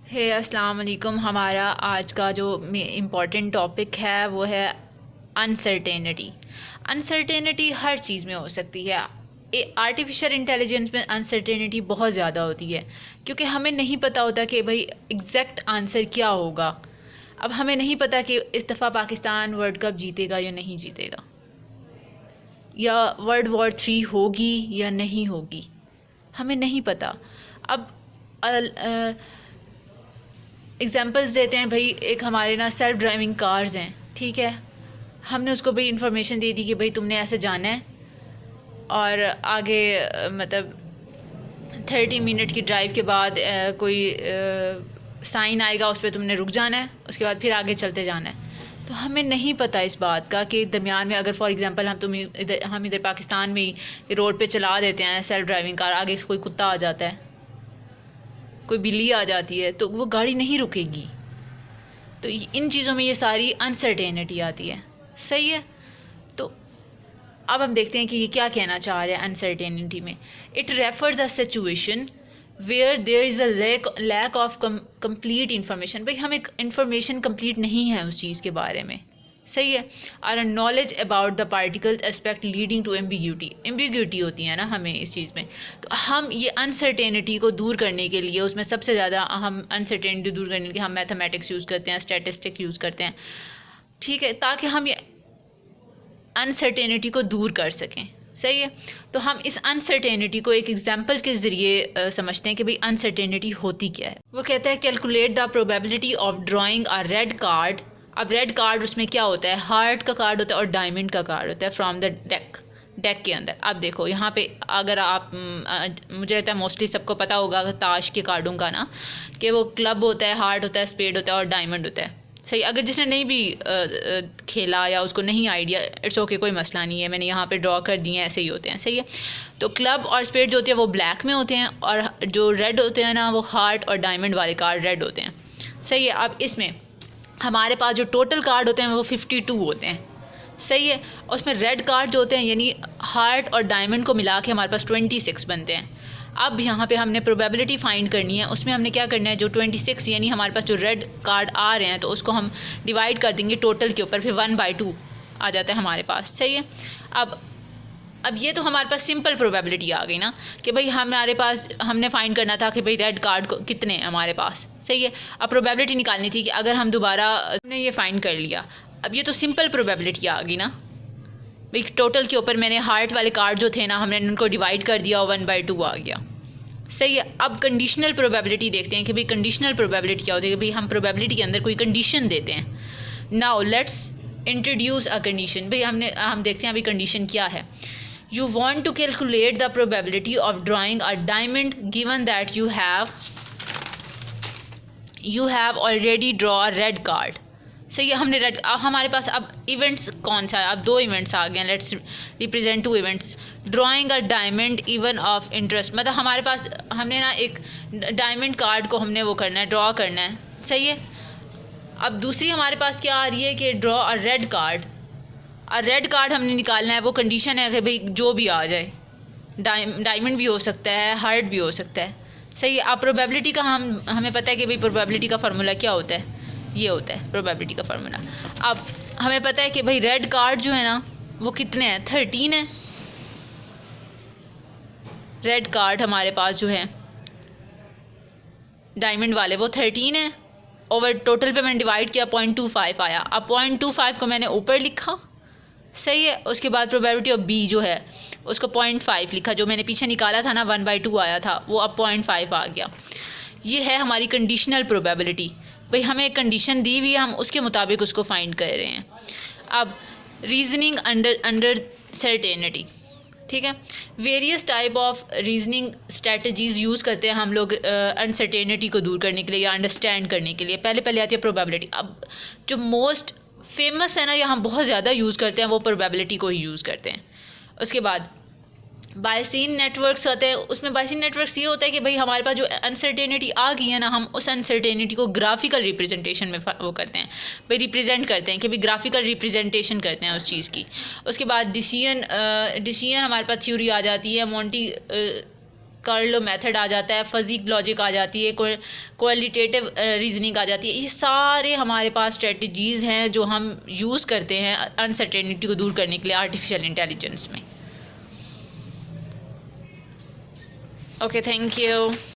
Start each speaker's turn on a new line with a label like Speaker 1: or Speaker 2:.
Speaker 1: हे अस्सलाम वालेकुम। हमारा आज का जो इम्पोर्टेंट टॉपिक है वो है अनसर्टेनिटी। अनसर्टेनिटी हर चीज़ में हो सकती है। आर्टिफिशियल इंटेलिजेंस में अनसर्टेनिटी बहुत ज़्यादा होती है क्योंकि हमें नहीं पता होता कि भाई एग्जैक्ट आंसर क्या होगा। अब हमें नहीं पता कि इस दफ़ा पाकिस्तान वर्ल्ड कप जीतेगा या नहीं जीतेगा, या वर्ल्ड वॉर 3 होगी या नहीं होगी, हमें नहीं पता। अब एग्ज़ाम्पल्स देते हैं। भाई एक हमारे ना सेल्फ ड्राइविंग कार्स हैं, ठीक है। हमने उसको भाई इंफॉर्मेशन दे दी कि भाई तुमने ऐसे जाना है और आगे मतलब 30 मिनट की ड्राइव के बाद कोई साइन आएगा, उस पर तुमने रुक जाना है, उसके बाद फिर आगे चलते जाना है। तो हमें नहीं पता इस बात का कि दरमियान में अगर फॉर एग्ज़ाम्पल हम इधर पाकिस्तान में ही रोड पे चला देते हैं सेल्फ ड्राइविंग कार, आगे से कोई कुत्ता आ जाता है, कोई बिल्ली आ जाती है, तो वो गाड़ी नहीं रुकेगी। तो इन चीज़ों में ये सारी अनसर्टेनिटी आती है, सही है। तो अब हम देखते हैं कि ये क्या कहना चाह रहे हैं अनसर्टेनिटी में। It refers a situation where there is a lack of complete information. भाई हमें इंफॉर्मेशन कंप्लीट नहीं है उस चीज़ के बारे में, सही है। और knowledge about the particle aspect leading to ambiguity होती है ना हमें इस चीज़ में। तो हम ये अनसर्टेनिटी को दूर करने के लिए, उसमें सबसे ज़्यादा हम अनसर्टेनिटी दूर करने के लिए हम मैथमेटिक्स यूज़ करते हैं, स्टैटिस्टिक यूज़ करते हैं, ठीक है, ताकि हम ये अनसर्टेनिटी को दूर कर सकें, सही है। तो हम इस अनसर्टेनिटी को एक एग्जांपल के ज़रिए समझते हैं कि भाई अनसर्टेनिटी होती क्या है। वो कहता है calculate the probability of drawing a red card. अब रेड कार्ड उसमें क्या होता है, हार्ट का कार्ड होता है और डायमंड का कार्ड होता है फ्रॉम द डेक के अंदर। अब देखो यहाँ पे अगर आप मुझे लगता है मोस्टली सबको पता होगा ताश के कार्डों का ना, कि वो क्लब होता है, हार्ट होता है, स्पेड होता है और डायमंड होता है, सही। अगर जिसने नहीं भी खेला या उसको नहीं आइडिया, इट्स ओके, कोई मसला नहीं है, मैंने यहाँ पे ड्रॉ कर दिए हैं, ऐसे ही होते हैं, सही है। तो क्लब और स्पेड जो होते हैं वो ब्लैक में होते हैं और जो रेड होते हैं ना वो हार्ट और डायमंड वाले कार्ड रेड होते हैं, सही है। अब इसमें हमारे पास जो टोटल कार्ड होते हैं वो 52 होते हैं, सही है। उसमें रेड कार्ड जो होते हैं यानी हार्ट और डायमंड को मिला के हमारे पास 26 बनते हैं। अब यहाँ पे हमने प्रोबेबिलिटी फाइंड करनी है, उसमें हमने क्या करना है, जो 26 यानी हमारे पास जो रेड कार्ड आ रहे हैं तो उसको हम डिवाइड कर देंगे टोटल के ऊपर, फिर 1/2 आ जाता है हमारे पास, सही है। अब ये तो हमारे पास सिंपल प्रोबेबिलिटी आ गई ना कि भाई हमारे पास हमने फाइंड करना था कि भाई रेड कार्ड कितने हैं हमारे पास, सही है। अब प्रोबेबिलिटी निकालनी थी कि अगर हम दोबारा हमने ये फाइंड कर लिया, अब ये तो सिंपल प्रोबेबिलिटी आ गई ना भाई, टोटल के ऊपर मैंने हार्ट वाले कार्ड जो थे ना हमने उनको डिवाइड कर दिया और 1/2 आ गया, सही है। अब कंडीशनल प्रोबेबिलिटी देखते हैं कि भाई कंडीशनल प्रोबेबिलिटी क्या होती है कि भाई हम प्रोबेबिलिटी के अंदर कोई कंडीशन देते हैं। Now let's introduce a condition. भाई हम देखते हैं अभी कंडीशन क्या है। You want to calculate the probability of drawing a diamond given that you have already draw a red card, सही है। हमने रेड, अब हमारे पास अब इवेंट्स कौन सा है, अब 2 इवेंट्स आ गए हैं। Let's represent 2 events. Drawing a diamond even of interest, मतलब हमारे पास हमने ना एक डायमंड कार्ड को हमने वो करना है, ड्रॉ करना है, सही है। अब दूसरी हमारे पास क्या आ रही है कि ड्रॉ अ रेड कार्ड। और रेड कार्ड हमने निकालना है, वो कंडीशन है कि भाई जो भी आ जाए, डायमंड भी हो सकता है, हार्ट भी हो सकता है, सही है। अब प्रोबेबिलिटी का हमें पता है कि भाई प्रोबेबिलिटी का फार्मूला क्या होता है, ये होता है प्रोबेबिलिटी का फार्मूला। अब हमें पता है कि भाई रेड कार्ड जो है ना वो कितने हैं, 13 है। रेड कार्ड हमारे पास जो है डायमंड वाले वो 13 है। ओवर टोटल पे मैंने डिवाइड किया, 0.25 आया। अब 0.25 को मैंने ऊपर लिखा, सही है। उसके बाद प्रोबेबिलिटी ऑफ बी जो है उसको 0.5 लिखा, जो मैंने पीछे निकाला था ना 1/2 आया था, वो अब 0.5 आ गया। ये है हमारी कंडीशनल प्रोबेबिलिटी। भाई हमें एक कंडीशन दी हुई है, हम उसके मुताबिक उसको फाइंड कर रहे हैं। अब रीजनिंग अंडर सर्टेनिटी, ठीक है। Various type of reasoning strategies use करते हैं हम लोग अनसर्टेनिटी को दूर करने के लिए या अंडरस्टैंड करने के लिए। पहले आती है प्रोबेबिलिटी। अब जो मोस्ट फेमस है ना, या हम बहुत ज़्यादा यूज़ करते हैं, वो प्रोबेबिलिटी को ही यूज़ करते हैं। उसके बाद बायसीन नेटवर्क्स होते हैं। उसमें बायसीन नेटवर्क्स ये होता है कि भाई हमारे पास जो अनसर्टेनिटी आ गई है ना, हम उस अनसर्टेनिटी को ग्राफिकल रिप्रेजेंटेशन में वो करते हैं, भाई रिप्रेजेंट करते हैं कि भाई ग्राफिकल रिप्रेजेंटेशन करते हैं उस चीज़ की। उसके बाद डिसीजन हमारे पास थ्योरी आ जाती है, मोंटी कार्लो मेथड आ जाता है, फजीक लॉजिक आ जाती है, क्वालिटेटिव रीजनिंग आ जाती है। ये सारे हमारे पास स्ट्रेटजीज़ हैं जो हम यूज़ करते हैं अनसर्टेनिटी को दूर करने के लिए आर्टिफिशियल इंटेलिजेंस में। Okay, thank you.